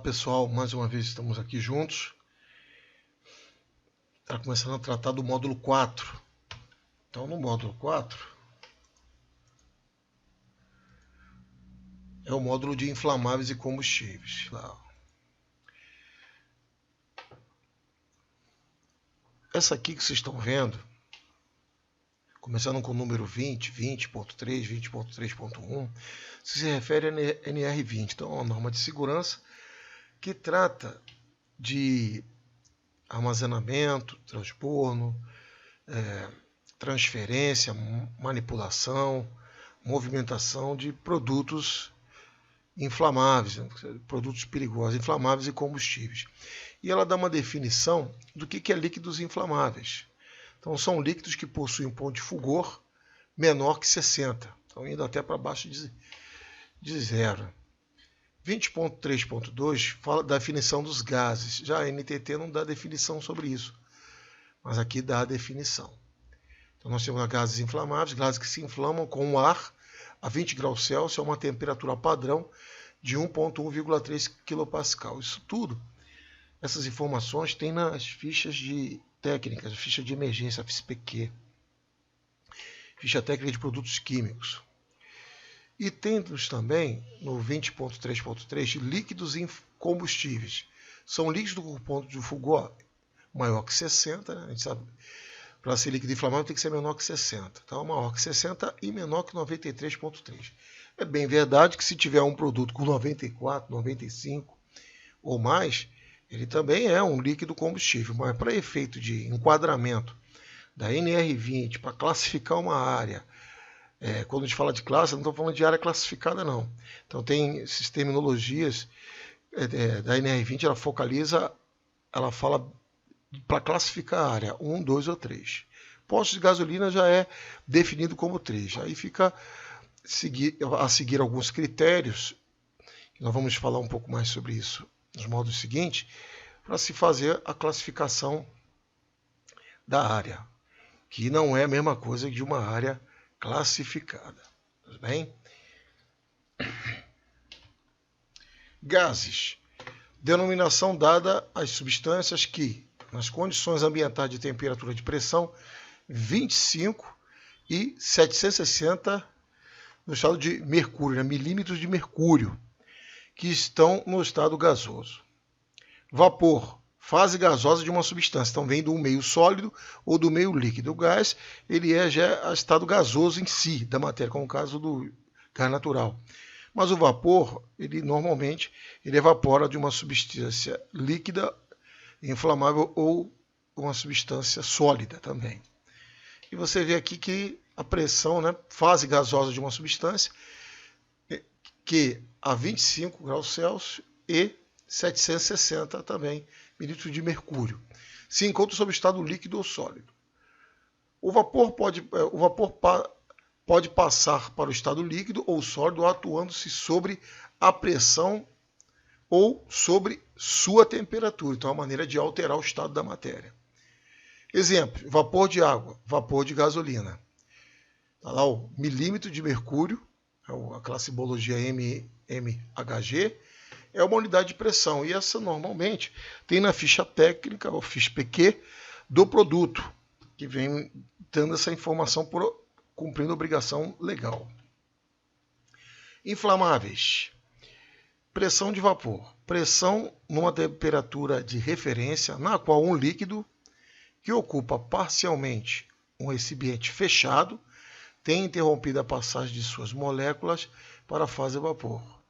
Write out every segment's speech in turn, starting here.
Olá pessoal, mais uma vez estamos aqui juntos. Está começando a tratar do módulo 4. Então no módulo 4 é o módulo de inflamáveis e combustíveis. Essa aqui que vocês estão vendo, começando com o número 20, 20.3, 20.3.1, se refere a NR20. Então é uma norma de segurança que trata de armazenamento, transborno, transferência, manipulação, movimentação de produtos inflamáveis, produtos perigosos, inflamáveis e combustíveis. E ela dá uma definição do que é líquidos inflamáveis. Então são líquidos que possuem um ponto de fulgor menor que 60, então indo até para baixo de zero. 20.3.2 fala da definição dos gases. Já a NTT não dá definição sobre isso, mas aqui dá a definição. Então nós temos gases inflamáveis, gases que se inflamam com o ar a 20 graus Celsius a uma temperatura padrão de 1.1,3 kPa. Isso tudo, essas informações tem nas fichas de técnicas, ficha de emergência, FISPQ, ficha técnica de produtos químicos. E temos também, no 20.3.3, líquidos combustíveis. São líquidos com ponto de fulgor maior que 60, né? A gente sabe, para ser líquido inflamável tem que ser menor que 60. Então, maior que 60 e menor que 93.3. É bem verdade que se tiver um produto com 94, 95 ou mais, ele também é um líquido combustível. Mas para efeito de enquadramento da NR20, para classificar uma área, quando a gente fala de classe, não estou falando de área classificada, não. Então tem essas terminologias da NR20, ela focaliza, ela fala para classificar a área 1, 2 ou 3. Posto de gasolina já é definido como 3. Aí fica a seguir alguns critérios, que nós vamos falar um pouco mais sobre isso nos módulos seguintes, para se fazer a classificação da área, que não é a mesma coisa de uma área classificada. Tudo bem? Gases. Denominação dada às substâncias que, nas condições ambientais de temperatura de pressão 25 e 760 no estado de mercúrio, né, milímetros de mercúrio, que estão no estado gasoso. Vapor. Fase gasosa de uma substância. Então vem do meio sólido ou do meio líquido. O gás, ele já é estado gasoso em si, da matéria, como o caso do gás natural. Mas o vapor, ele normalmente evapora de uma substância líquida, inflamável ou uma substância sólida também. E você vê aqui que a pressão, né, fase gasosa de uma substância, que a 25 graus Celsius e 760 também milímetros de mercúrio, se encontra sob estado líquido ou sólido. O vapor pode passar para o estado líquido ou sólido atuando-se sobre a pressão ou sobre sua temperatura. Então é uma maneira de alterar o estado da matéria. Exemplo, vapor de água, vapor de gasolina. Está lá o milímetro de mercúrio, aquela simbologia mmHg, é uma unidade de pressão, e essa normalmente tem na ficha técnica, ou FISPQ, do produto, que vem dando essa informação cumprindo a obrigação legal. Inflamáveis. Pressão de vapor. Pressão numa temperatura de referência, na qual um líquido que ocupa parcialmente um recipiente fechado tem interrompido a passagem de suas moléculas para a fase vapor.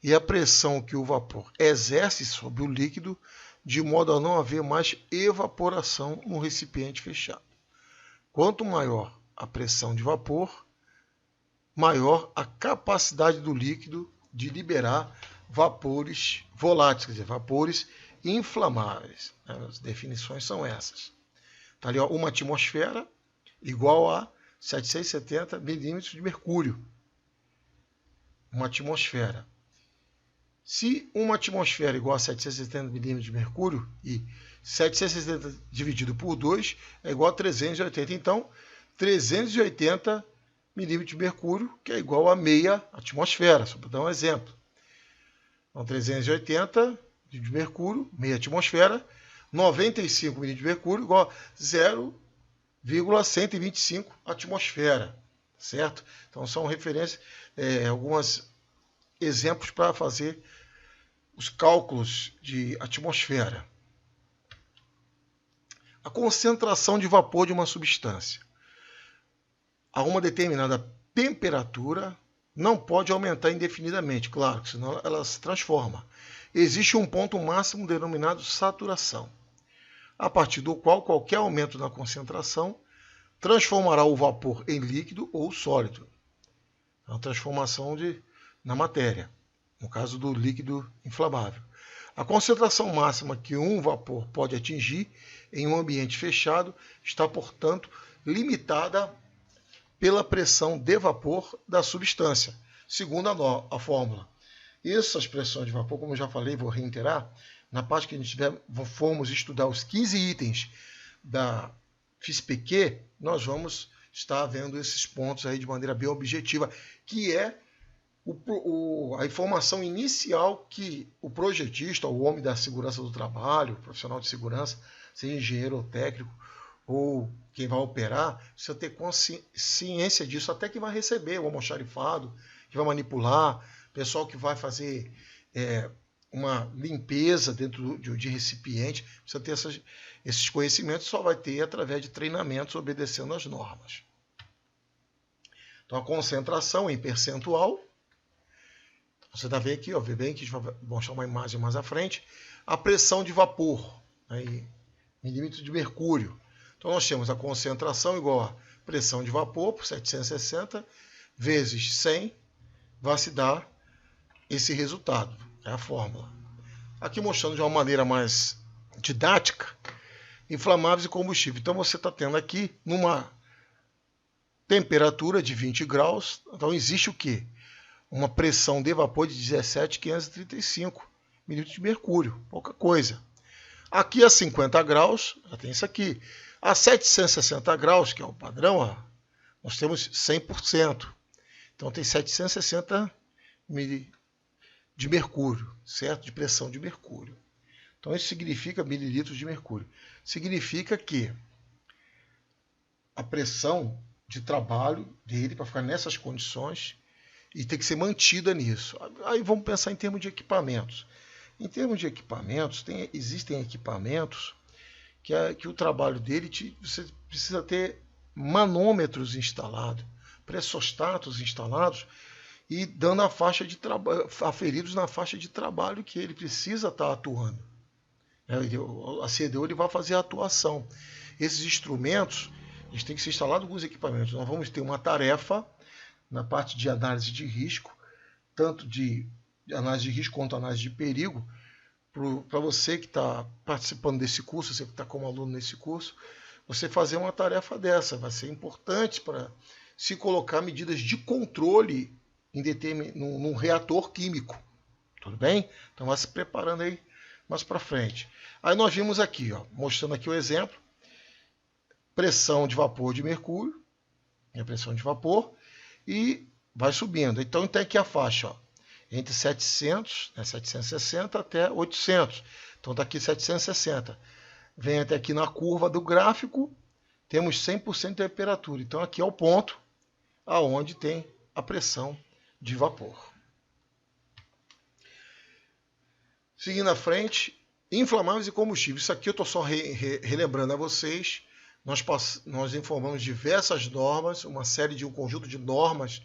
E a pressão que o vapor exerce sobre o líquido, de modo a não haver mais evaporação no recipiente fechado. Quanto maior a pressão de vapor, maior a capacidade do líquido de liberar vapores voláteis, quer dizer, vapores inflamáveis. As definições são essas. Está ali, uma atmosfera igual a 770 milímetros de mercúrio. Uma atmosfera. Se uma atmosfera igual a 770 milímetros de mercúrio, e 770 dividido por 2 é igual a 380, então 380 milímetros de mercúrio, que é igual a meia atmosfera, só para dar um exemplo. Então, 380 de mercúrio, meia atmosfera, 95 milímetros de mercúrio igual a 0,125 atmosfera, certo? Então, são referências, alguns exemplos para fazer os cálculos de atmosfera. A concentração de vapor de uma substância a uma determinada temperatura não pode aumentar indefinidamente, claro, senão ela se transforma. Existe um ponto máximo denominado saturação, a partir do qual qualquer aumento na concentração transformará o vapor em líquido ou sólido. É uma transformação na matéria, no caso do líquido inflamável. A concentração máxima que um vapor pode atingir em um ambiente fechado está, portanto, limitada pela pressão de vapor da substância, segundo a fórmula. Essas pressões de vapor, como eu já falei, vou reiterar, na parte que a gente formos estudar os 15 itens da FISPQ, nós vamos estar vendo esses pontos aí de maneira bem objetiva, que é a informação inicial que o projetista, o homem da segurança do trabalho, o profissional de segurança, seja engenheiro ou técnico, ou quem vai operar, precisa ter consciência disso, até que vai receber o almoxarifado, que vai manipular, pessoal que vai fazer uma limpeza dentro de recipiente, precisa ter esses conhecimentos, só vai ter através de treinamentos obedecendo às normas. Então, a concentração em percentual, você está vendo aqui, ó, vê bem que a gente vai mostrar uma imagem mais à frente, a pressão de vapor, em milímetros de mercúrio. Então, nós temos a concentração igual a pressão de vapor por 760 vezes 100, vai se dar esse resultado, é a fórmula. Aqui mostrando de uma maneira mais didática, inflamáveis e combustível. Então, você está tendo aqui, numa temperatura de 20 graus, então existe o quê? Uma pressão de vapor de 17.535 milímetros de mercúrio, pouca coisa. Aqui a 50 graus, já tem isso aqui. A 760 graus, que é o padrão, ó, nós temos 100%. Então tem 760 mililitros de mercúrio, certo? De pressão de mercúrio. Então isso significa mililitros de mercúrio. Significa que a pressão de trabalho dele, para ficar nessas condições, e tem que ser mantida nisso. Aí vamos pensar em termos de equipamentos. Em termos de equipamentos, existem equipamentos que o trabalho dele, você precisa ter manômetros instalados, pressostatos instalados, e dando a faixa de aferidos na faixa de trabalho que ele precisa estar atuando. A CDU ele vai fazer a atuação. Esses instrumentos eles têm que ser instalados em alguns equipamentos. Nós vamos ter uma tarefa na parte de análise de risco, tanto de análise de risco quanto análise de perigo, para você que está participando desse curso, você que está como aluno nesse curso, você fazer uma tarefa dessa. Vai ser importante para se colocar medidas de controle num reator químico. Tudo bem? Então vai se preparando aí mais para frente. Aí nós vimos aqui, ó, mostrando aqui o exemplo, pressão de vapor de mercúrio, a pressão de vapor, e vai subindo. Então tem aqui a faixa, ó, entre 760 até 800. Então está aqui 760. Vem até aqui na curva do gráfico, temos 100% de temperatura. Então aqui é o ponto aonde tem a pressão de vapor. Seguindo à frente, inflamáveis e combustíveis. Isso aqui eu estou só relembrando a vocês. Nós informamos diversas normas, um conjunto de normas,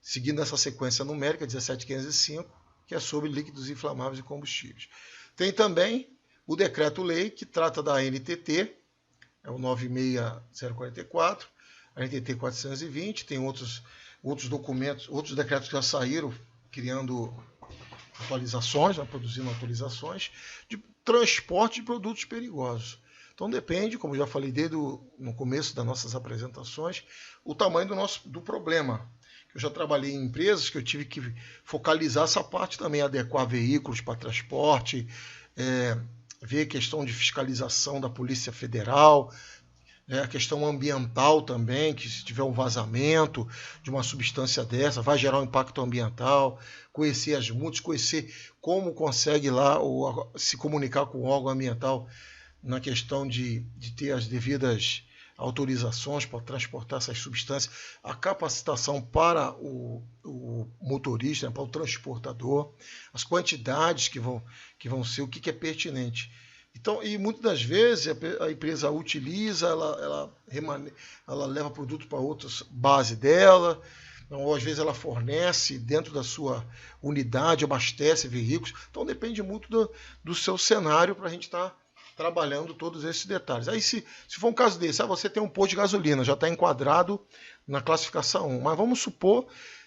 seguindo essa sequência numérica, 17505, que é sobre líquidos inflamáveis e combustíveis. Tem também o decreto-lei, que trata da NTT, é o 96044, a NTT 420, tem outros documentos, outros decretos que já saíram, criando atualizações, produzindo atualizações, de transporte de produtos perigosos. Então depende, como já falei desde no começo das nossas apresentações, o tamanho do problema. Eu já trabalhei em empresas que eu tive que focalizar essa parte também, adequar veículos para transporte, ver a questão de fiscalização da Polícia Federal, A questão ambiental também, que se tiver um vazamento de uma substância dessa, vai gerar um impacto ambiental, conhecer as multas, conhecer como consegue lá se comunicar com o órgão ambiental na questão de ter as devidas autorizações para transportar essas substâncias, a capacitação para o motorista, para o transportador, as quantidades que vão ser, o que é pertinente. Então, e muitas das vezes a empresa utiliza, ela leva produto para outras bases dela, ou às vezes ela fornece dentro da sua unidade, abastece veículos. Então depende muito do seu cenário para a gente estar trabalhando todos esses detalhes. Aí se for um caso desse, você tem um posto de gasolina, já está enquadrado na classificação 1, mas vamos supor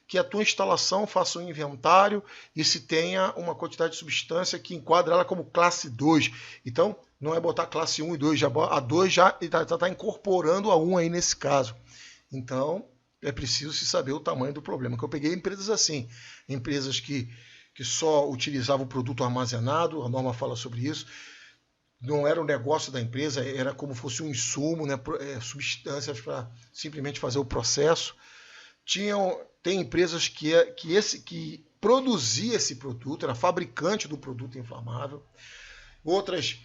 que a tua instalação faça um inventário e se tenha uma quantidade de substância que enquadra ela como classe 2. Então, não é botar classe 1 e 2, a 2 já está incorporando a 1 aí nesse caso. Então, é preciso se saber o tamanho do problema. Que eu peguei empresas assim, empresas que só utilizavam o produto armazenado, a norma fala sobre isso, não era o negócio da empresa, era como fosse um insumo, né, substâncias para simplesmente fazer o processo. Tem empresas que produzia esse produto, era fabricante do produto inflamável. Outras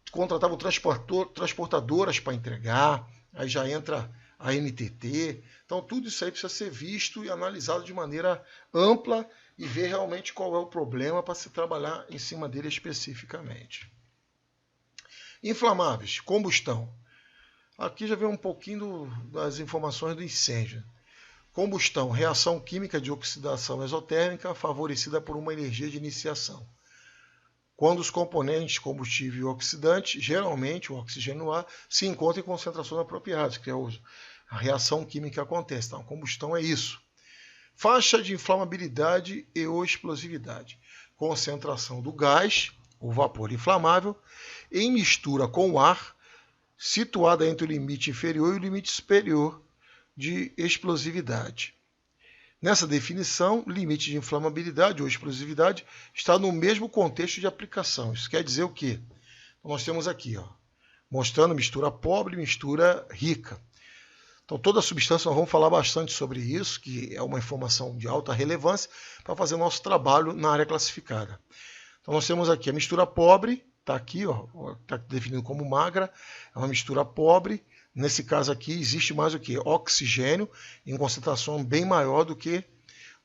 contratavam transportadoras para entregar, aí já entra a NTT. Então tudo isso aí precisa ser visto e analisado de maneira ampla e ver realmente qual é o problema para se trabalhar em cima dele especificamente. Inflamáveis, combustão. Aqui já vem um pouquinho das informações do incêndio. Combustão, reação química de oxidação exotérmica favorecida por uma energia de iniciação. Quando os componentes combustível e oxidante, geralmente o oxigênio no ar, se encontram em concentrações apropriadas, que é a reação química que acontece. Então, a combustão é isso. Faixa de inflamabilidade e ou explosividade. Concentração do gás, o vapor inflamável, em mistura com o ar, situada entre o limite inferior e o limite superior de explosividade. Nessa definição, limite de inflamabilidade ou explosividade está no mesmo contexto de aplicação. Isso quer dizer o quê? Nós temos aqui, mostrando mistura pobre e mistura rica. Então, toda substância, nós vamos falar bastante sobre isso, que é uma informação de alta relevância para fazer o nosso trabalho na área classificada. Então, nós temos aqui a mistura pobre, está aqui, está definido como magra, é uma mistura pobre. Nesse caso aqui, existe mais o que? Oxigênio em concentração bem maior do que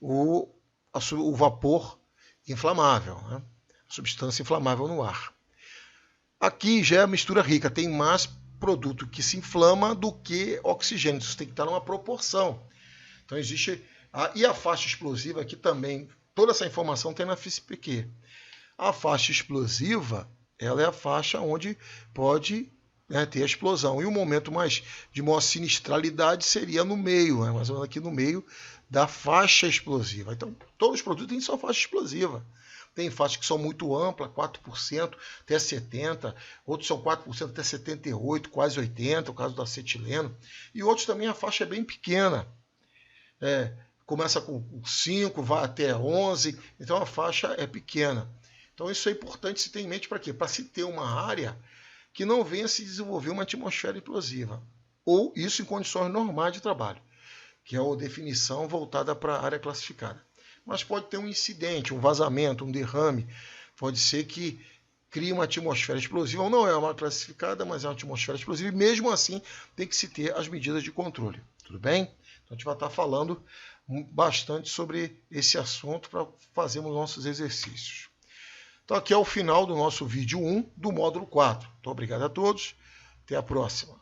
o vapor inflamável, né? A substância inflamável no ar. Aqui já é a mistura rica, tem mais produto que se inflama do que oxigênio. Isso tem que estar numa proporção. Então existe... E a faixa explosiva aqui também, toda essa informação tem na FISPQ. A faixa explosiva, ela é a faixa onde pode... ter a explosão. E o momento de maior sinistralidade seria no meio, mais ou menos aqui no meio da faixa explosiva. Então, todos os produtos têm sua faixa explosiva. Tem faixas que são muito amplas, 4%, até 70%, outros são 4% até 78%, quase 80%, o caso do acetileno. E outros também a faixa é bem pequena. Começa com 5%, vai até 11%, então a faixa é pequena. Então isso é importante se ter em mente para quê? Para se ter uma área que não venha se desenvolver uma atmosfera explosiva. Ou isso em condições normais de trabalho, que é a definição voltada para a área classificada. Mas pode ter um incidente, um vazamento, um derrame. Pode ser que crie uma atmosfera explosiva. Ou não é uma classificada, mas é uma atmosfera explosiva. E mesmo assim tem que se ter as medidas de controle. Tudo bem? Então a gente vai estar falando bastante sobre esse assunto para fazermos nossos exercícios. Então aqui é o final do nosso vídeo 1 do módulo 4. Então obrigado a todos. Até a próxima.